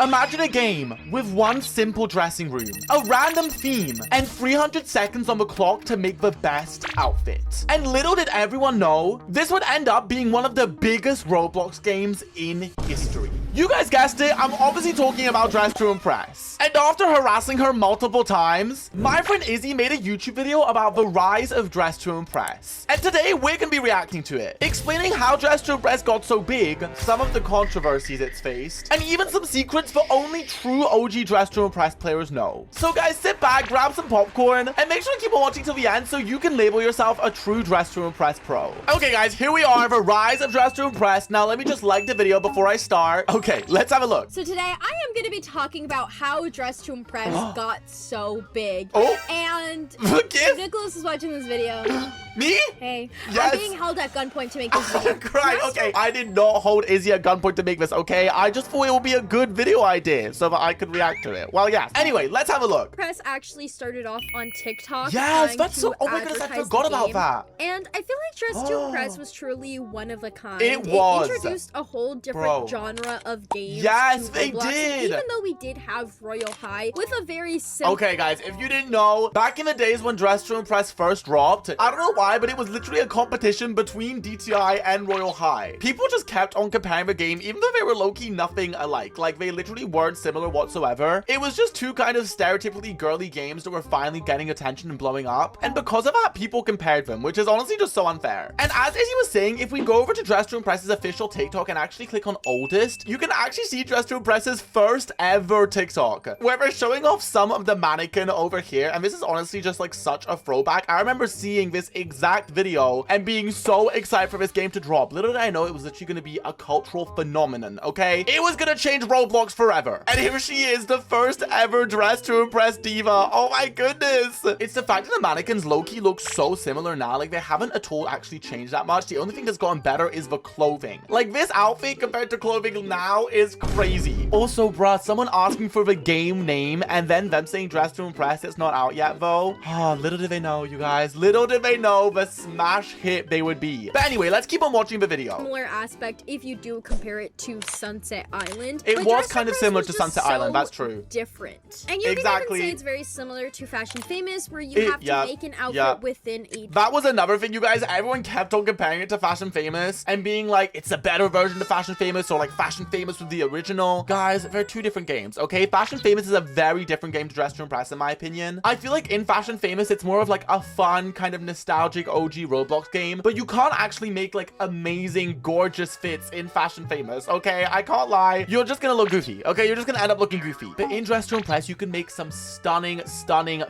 Imagine a game with one simple dressing room, a random theme, and 300 seconds on the clock to make the best outfit. And little did everyone know, this would end up being one of the biggest Roblox games in history. You guys guessed it, I'm obviously talking about Dress to Impress. And after harassing her multiple times, my friend Izzy made a YouTube video about the rise of Dress to Impress. And today we're gonna be reacting to it, explaining how Dress to Impress got so big, some of the controversies it's faced, and even some secrets that only true OG Dress to Impress players know. So guys, sit back, grab some popcorn, and make sure to keep on watching till the end so you can label yourself a true Dress to Impress pro. Okay guys, here we are, the rise of Dress to Impress. Now let me just like the video before I start. Okay, let's have a look. So today I am going to be talking about how Dress to Impress got so big. Oh. And Nicholas is watching this video. Me? Hey. Yes. I'm being held at gunpoint to make this video. Right, okay. I did not hold Izzy at gunpoint to make this, okay? I just thought it would be a good video idea so that I could react to it. Well, yes. Anyway, let's have a look. Press actually started off on TikTok. Yes, that's so... Oh my goodness, I forgot about that. And I feel like Dress to Impress was truly one of a kind. It was. It introduced a whole different genre of games. Yes, they did. Even though we did have Royale High with a very simple... Okay, guys, if you didn't know, back in the days when Dress to Impress first dropped, I don't know why, but it was literally a competition between DTI and Royale High. People just kept on comparing the game, even though they were low-key nothing alike. Like, they literally weren't similar whatsoever. It was just two kind of stereotypically girly games that were finally getting attention and blowing up. And because of that, people compared them, which is honestly just so unfair. And as Izzy was saying, if we go over to Dress to Impress's official TikTok and actually click on oldest, you can actually see Dress to Impress's first ever TikTok, where they're showing off some of the mannequin over here. And this is honestly just like such a throwback. I remember seeing this exact video and being so excited for this game to drop. Little did I know it was literally going to be a cultural phenomenon, okay? It was going to change Roblox forever. And here she is, the first ever Dress to Impress diva. Oh my goodness. It's the fact that the mannequins low-key look so similar now. Like, they haven't at all actually changed that much. The only thing that's gotten better is the clothing. Like, this outfit compared to clothing now is crazy. Also, bruh, someone asking for the game name and then them saying Dress to Impress, it's not out yet though. Oh, little did they know, you guys. Little did they know the smash hit they would be. But anyway, let's keep on watching the video. Similar aspect if you do compare it to Sunset Island. It was kind of similar to Sunset Island, that's true. Different. And you can even say it's very similar to Fashion Famous, where you have to make an outfit within a... That was another thing, you guys. Everyone kept on comparing it to Fashion Famous and being like, it's a better version of Fashion Famous, or like Fashion Famous with the original. Guys, they're two different games, okay? Fashion Famous is a very different game to Dress to Impress, in my opinion. I feel like in Fashion Famous, it's more of like a fun, kind of nostalgic OG Roblox game, but you can't actually make like amazing, gorgeous fits in Fashion Famous, okay? I can't lie. You're just gonna look goofy, okay? You're just gonna end up looking goofy. But in Dress to Impress, you can make some stunning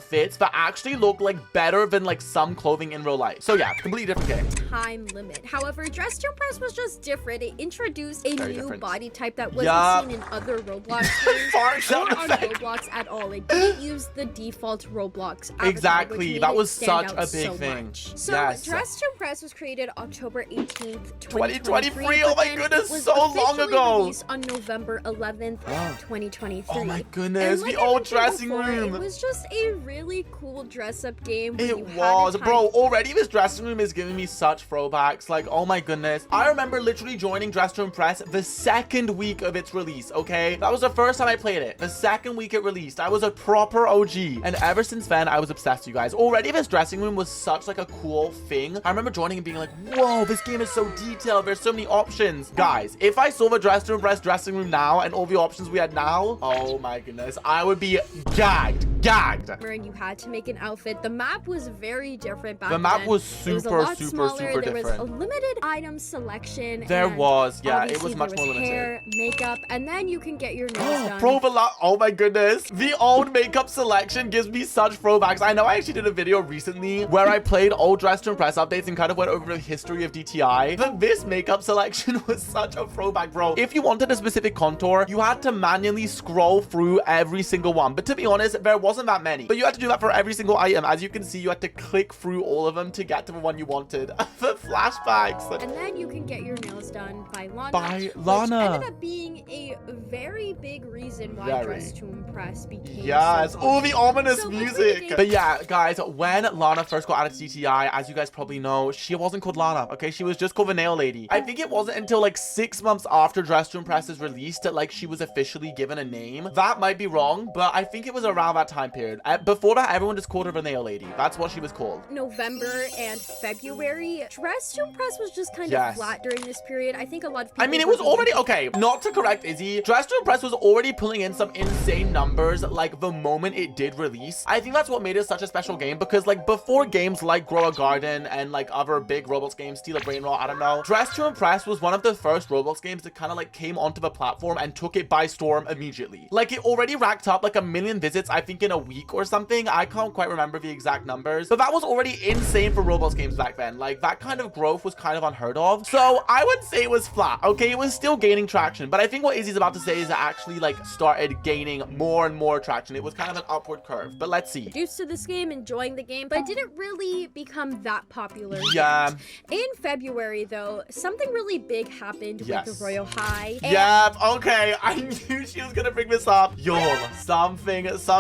fits that actually look like better than like some clothing in real life. So yeah, completely different game. Time limit. However, Dress to Impress was just different. It introduced a new body type that wasn't seen in other Roblox games or on Roblox at all. It didn't use the default Roblox avatar, exactly. That was such a big thing. So Dress to Impress was created October 18th, 2023. Oh my goodness, so long ago. Released on November 11th, 2023. Oh my goodness, the old dressing room. It was just a really cool dress-up game. It was, bro. Already this dressing room is giving me such throwbacks. Like, oh my goodness. I remember literally joining Dress to Impress the second week of its release, okay? That was the first time I played it. The second week it released. I was a proper OG. And ever since then, I was obsessed, you guys. Already this dressing room was such like a cool thing. I remember joining and being like, whoa, this game is so detailed. There's so many options. Guys, if I saw the Dress to Impress dressing room now and all the options we had now, oh my goodness, I would be gagged. And you had to make an outfit. The map was very different back then. The map was super different. There was a limited item selection. There was, yeah, it was much more limited. Hair, makeup, and then you can get your nails done. Bro, oh my goodness. The old makeup selection gives me such throwbacks. I know I actually did a video recently where I played old Dress to Impress updates and kind of went over the history of DTI. But this makeup selection was such a throwback, bro. If you wanted a specific contour, you had to manually scroll through every single one. But to be honest, there wasn't that many. But you had to do that for every single item. As you can see, you had to click through all of them to get to the one you wanted. The flashbacks. And then you can get your nails done by Lana. By Lana. Which ended up being a very big reason why Dress Dress to Impress became yes. so Oh, the ominous so music. But yeah, guys, when Lana first got added to DTI, as you guys probably know, she wasn't called Lana, okay? She was just called the Nail Lady. I think it wasn't until like 6 months after Dress to Impress is released that like she was officially given a name. That might be wrong, but I think it was around that time period. Before that, everyone just called her the Nail Lady. That's what she was called. November and February, Dress to Impress was just kind of flat during this period. I think a lot of people... I mean, it was already... Okay, not to correct Izzy. Dress to Impress was already pulling in some insane numbers like the moment it did release. I think that's what made it such a special game because like before games like Grow a Garden and like other big Roblox games, Steal a Brain Rot, I don't know, Dress to Impress was one of the first Roblox games that kind of like came onto the platform and took it by storm immediately. Like it already racked up like 1 million visits, I think in a week or something. I can't quite remember the exact numbers, but that was already insane for Roblox games back then. Like that kind of growth was kind of unheard of. So I would say it was flat. Okay, it was still gaining traction, but I think what Izzy's about to say is it actually like started gaining more and more traction. It was kind of an upward curve, but let's see. Used to this game, enjoying the game, but it didn't really become that popular. Yeah. In February though, something really big happened with the Royale High. Yeah, okay. I knew she was gonna bring this up. Yo, some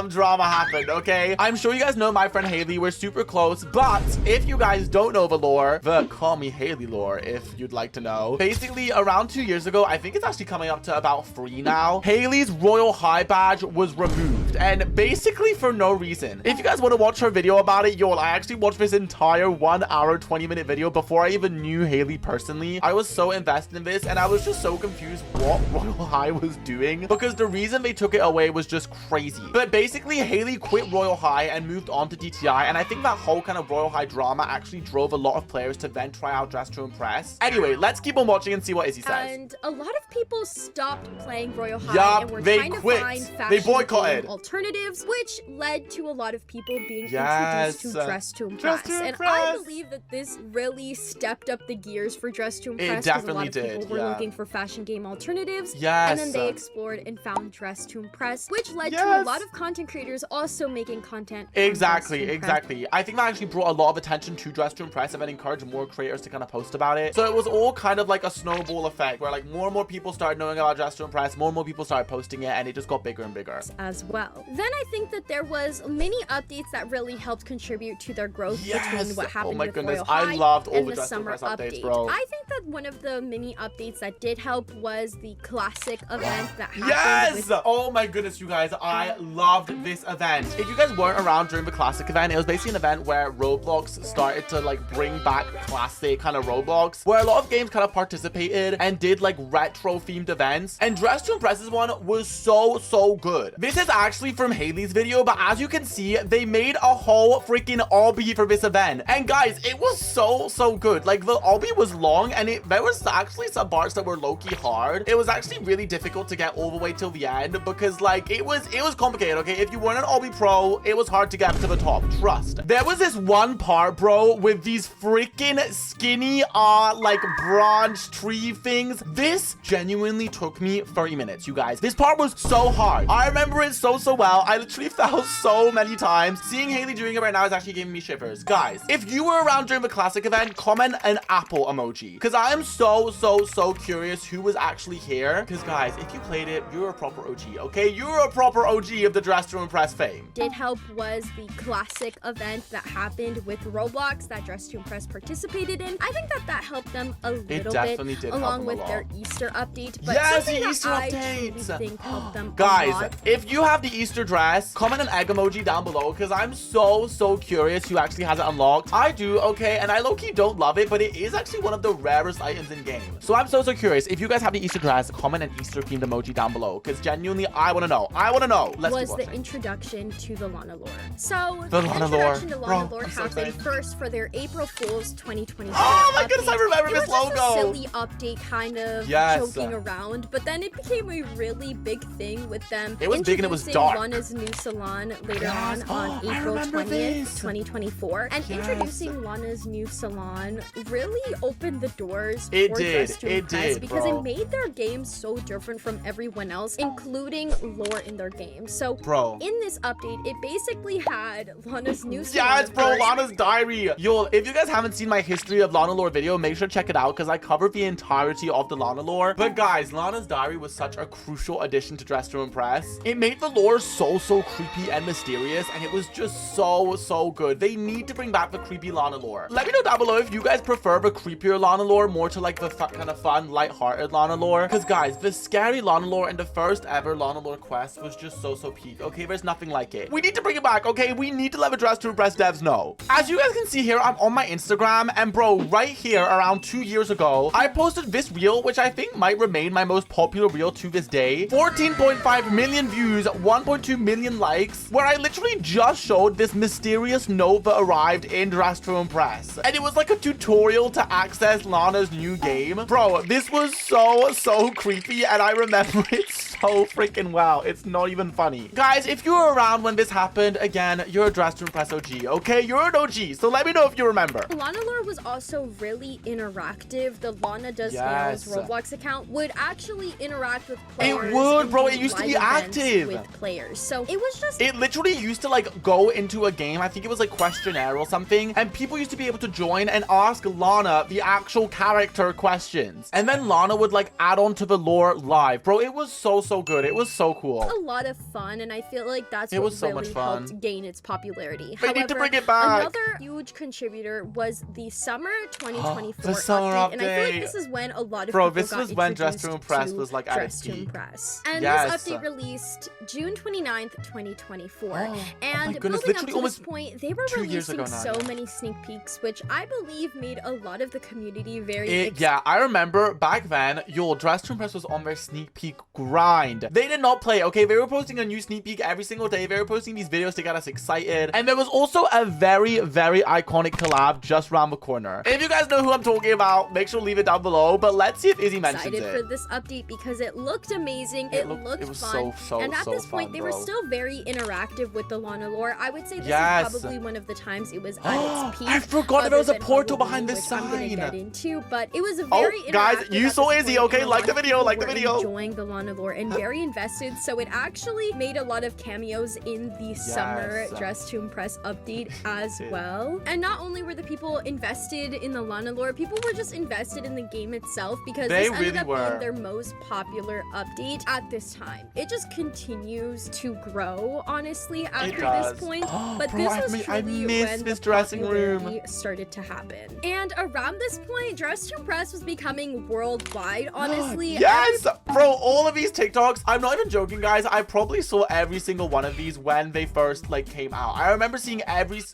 drama happened, okay? I'm sure you guys know my friend Haley. We're super close, but if you guys don't know the lore, the Call Me Haley lore, if you'd like to know. Basically, around 2 years ago, I think it's actually coming up to about 3 now, Haley's Royale High badge was removed, and basically for no reason. If you guys want to watch her video about it, yo, I actually watched this entire 1 hour, 20-minute video before I even knew Haley personally. I was so invested in this, and I was just so confused what Royale High was doing, because the reason they took it away was just crazy. But basically, Haley quit Royale High and moved on to DTI, and I think that whole kind of Royale High drama actually drove a lot of players to then try out Dress to Impress. Anyway, let's keep on watching and see what Izzy says. And a lot of people stopped playing Royale High and were trying to find fashion alternatives, which led to a lot of people being introduced to Dress to Impress. And I believe that this really stepped up the gears for Dress to Impress. It definitely a lot of did. People were looking for fashion game alternatives. Yes. And then they explored and found Dress to Impress, which led to a lot of content creators also making content. Exactly. I think that actually brought a lot of attention to Dress to Impress and then encouraged more creators to kind of post about it. So it was all kind of like a snowball effect where like more and more people started knowing about Dress to Impress, more and more people started posting it, and it just got bigger and bigger. As well. Then I think that there was many updates that really helped contribute to their growth between what happened with Royale High I loved all and the the Dress to summer Impress updates, update. bro. I think that one of the mini updates that did help was the classic event that happened. Oh my goodness, you guys, I loved this event. If you guys weren't around during the classic event, it was basically an event where Roblox started to like bring back classic kind of Roblox, where a lot of games kind of participated and did like retro themed events, and Dress to Impress's one was so good. This is actually from Haley's video, but as you can see, they made a whole freaking obby for this event, and guys, it was so good. Like the obby was long, and there was actually some parts that were low-key hard. It was actually really difficult to get all the way till the end because like it was complicated. Okay, if you weren't an obby pro, it was hard to get to the top, trust. There was this one part, bro, with these freaking skinny like branch tree things. This genuinely took me 30 minutes, you guys. This part was so hard. I remember it so well. I literally fell so many times. Seeing Haley doing it right now is actually giving me shivers. Guys, if you were around during the classic event, comment an apple emoji, because I am so curious who was actually here. Because guys, if you played it, you're a proper OG, okay? You're a proper OG of the Dress to Impress fame. Did help was the classic event that happened with Roblox that Dress to Impress participated in. I think that helped them a little bit, along with their Easter update. But yes, the Easter updates. I think helped them guys, a lot. if you have the Easter dress, comment an egg emoji down below, because I'm so curious who actually has it unlocked. I do, okay, and I low-key don't love it, but it is actually one of the rarest items in game. So I'm so curious. If you guys have the Easter dress, comment an Easter themed emoji down below, because genuinely, I want to know. Let's was the introduction to the Lana lore. So the introduction to Lana lore happened first for their April Fool's 2020. Oh my goodness, I remember this logo. It was just a silly update, kind of joking around, but then it became a really big thing with them. It was big and it was dark. Lana's new salon later on April 20th, 2024, and introducing Lana's new salon really opened the doors for Dress to Impress because it made their game so different from everyone else, including lore in their game. So, in this update, it basically had Lana's new salon. Yes, bro, Lana's diary. Yo, if you guys haven't seen my history of Lana lore video, make sure to check it out because I covered the entirety of the Lana lore. But guys, Lana's diary was such a crucial addition to Dress to Impress. Press. It made the lore so creepy and mysterious, and it was just so good. They need to bring back the creepy Lana lore. Let me know down below if you guys prefer the creepier Lana lore more to like the kind of fun, light-hearted Lana lore. Because guys, the scary Lana lore and the first ever Lana lore quest was just so peak. Okay, there's nothing like it. We need to bring it back. Okay, we need to let the Dress to Impress devs know. As you guys can see here, I'm on my Instagram, and bro, right here around 2 years ago, I posted this reel, which I think might remain my most popular reel to this day. 14.5 million views, 1.2 million likes, where I literally just showed this mysterious note that arrived in Dress to Impress. And it was like a tutorial to access Lana's new game. Bro, this was so creepy, and I remember it so freaking well. It's not even funny. Guys, if you were around when this happened, again, you're a Dress to Impress OG, okay? You're an OG, so let me know if you remember. Lana lore was also really interactive. The Lana Does Nails Roblox account would actually interact with players. It would, bro. It used to be active with players. So it was just... It literally used to like go into a game. I think it was like questionnaire or something. And people used to be able to join and ask Lana the actual character questions. And then Lana would like add on to the lore live. Bro, it was so good. It was so cool. A lot of fun, and I feel like that's what so really helped gain its popularity. They need to bring it back. Another huge contributor was the summer 2024 the summer update. And I feel like this is when a lot of Bro, people this was when Dress to Impress was like at its peak. And this update released June 29th, 2024. And building up to this point, they were releasing so many sneak peeks, which I believe made a lot of the community very yeah, I remember back then, Dress to Impress was on their sneak peek grind. They did not play, okay? They were posting a new sneak peek every single day. They were posting these videos to get us excited. And there was also a very iconic collab just around the corner. If you guys know who I'm talking about, make sure to leave it down below. But let's see if Izzy mentions it. Excited for this update because it looked amazing. It looked fun. And at this point, they were still very interactive with the Lana lore. I would say this is probably one of the times it was at its peak. I forgot that there was a portal behind this sign. I'm gonna get into, but it was a very interactive. Guys, you saw Izzy, okay? Like the video, Enjoying the Lana lore and very invested. So it actually made a lot of cameos in the summer Dress to Impress update as well. And not only were the people invested in the Lana lore, people were just invested in the game itself because this ended up being their most popular update at this time. It just continues to grow, honestly, after this point. But this was truly when the popularity started to happen. And around this point, Dress to Impress was becoming worldwide, honestly. Yes! Bro, all of these TikToks, I'm not even joking, guys. I probably saw every single one of these when they first like came out. I remember seeing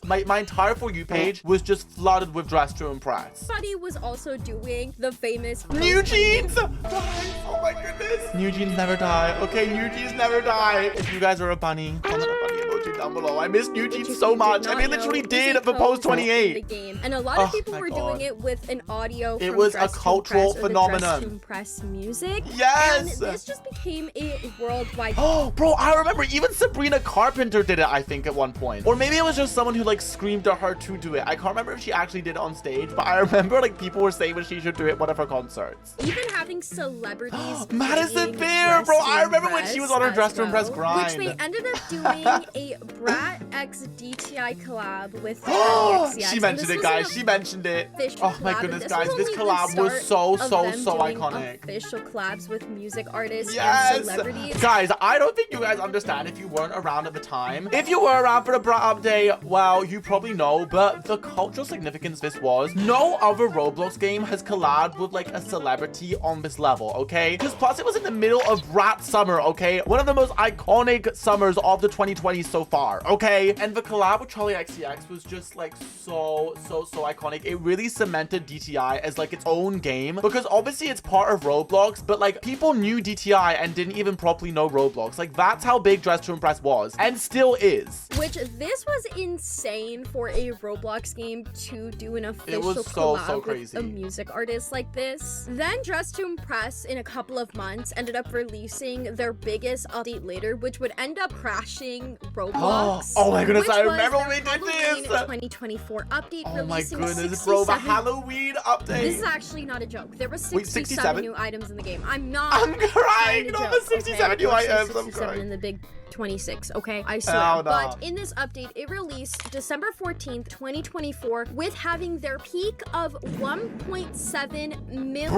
my entire For You page was just flooded with Dress to Impress. Buddy was also doing the famous New Jeans! Oh my goodness. New Jeans never die. Okay, New Jeans never die. If you guys are a bunny, comment a bunny emoji down below. I miss New Jeans so much. And they literally did the post 28. And a lot of people were doing it with an audio from it was a cultural phenomenon. Dress to Impress music. Yes! And this just became a worldwide. Oh, bro, I remember even Sabrina Carpenter did it, I think, at one point. Or maybe it was just someone who like screamed at her to do it. I can't remember if she actually did it on stage, but I remember like people were saying that she should do it at one of her concerts. Even having celebrities Madison Beer, bro, I remember when she was on her Dress to Impress grind. Which they ended up doing a Brat X DTI collab with XCX. She mentioned it, guys. She mentioned it. Oh my goodness, guys. This collab was so iconic. Official collabs with music artists and celebrities. Guys, I don't think you guys understand if you weren't around at the time. If you were around for the Brat update, well, you probably know, but the cultural significance this was, no other Roblox game has collabed with like a celebrity on this level, okay? Because plus it was in the middle of Brat Summer, okay? One of the most iconic summers of the 2020s so far, okay? And the collab with Charlie XCX was just like so iconic. It really cemented DTI as like its own game because obviously it's part of Roblox, but like people knew DTI and didn't even properly know Roblox. Like that's how big Dress to Impress was and still is. Which this was insane for a Roblox game to do an official collab with a music artist like this. Then Dress to Impress in a couple of months ended up releasing their biggest update later, which would end up crashing Roblox. Oh my goodness, I remember when we did this. 2024 update. Oh my goodness, bro, the Halloween update. This is actually not a joke. There were 67 new items in the game. I'm crying on the 67 new items. I'm crying. In the big 26, okay? I swear. But in this update, it released December 14th, 2024, with having their peak of 1.7 million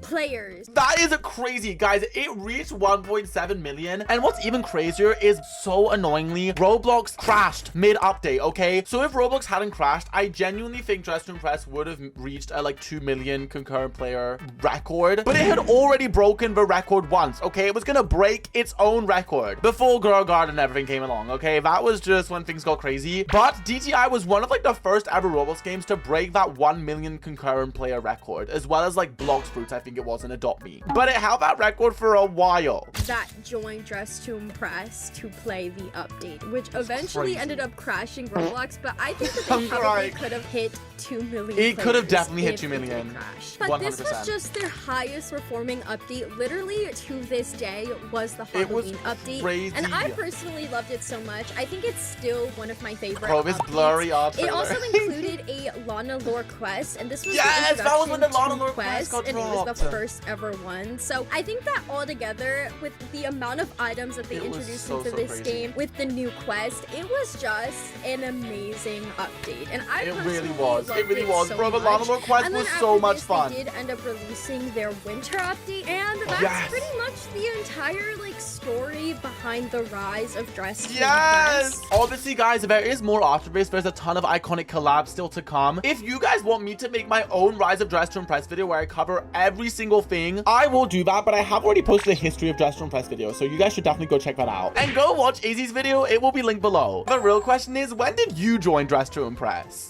players. That is crazy, guys. It reached 1.7 million. And what's even crazier is, so annoyingly, Roblox crashed mid-update, okay? So if Roblox hadn't crashed, I genuinely think Dress to Impress would have reached a like 2 million concurrent player record. But it had already broken the record once, okay? It was gonna break its own record before Girl Guard and everything came along, okay? That was just when things got crazy. But DTI was one of like the first ever Roblox games to break that 1 million concurrent player record, as well as like Blox Fruits, I think it was, in Adopt Me. But it held that record for a while. That joined Dress to Impress to play the update, which eventually ended up crashing Roblox, but I think that they probably could have hit 2 million. It could have definitely hit 2 million. But 100%. this was just their highest performing update. Literally to this day was the Halloween update. Crazy. And I personally loved it so much. I think it's still one of my favorite this blurry art It also included a Lana lore quest, and this was yes, that was when the Lana lore quest got and dropped. it was the first ever one. So I think that all together, with the amount of items that they introduced into this game, with the new quest, it was just an amazing update. And I really was. It really was. so Bro, the much. Lana lore quest was so much fun. They did end up releasing their winter update, and that's pretty much the entire like story behind the rise of Dress to Impress. Obviously, guys, there is more after this. There's a ton of iconic collabs still to come. If you guys want me to make my own Rise of Dress to Impress video where I cover every single thing, I will do that, but I have already posted a history of Dress to Impress video, so you guys should definitely go check that out. And go watch Izzy's video. It will be linked below. The real question is, when did you join Dress to Impress?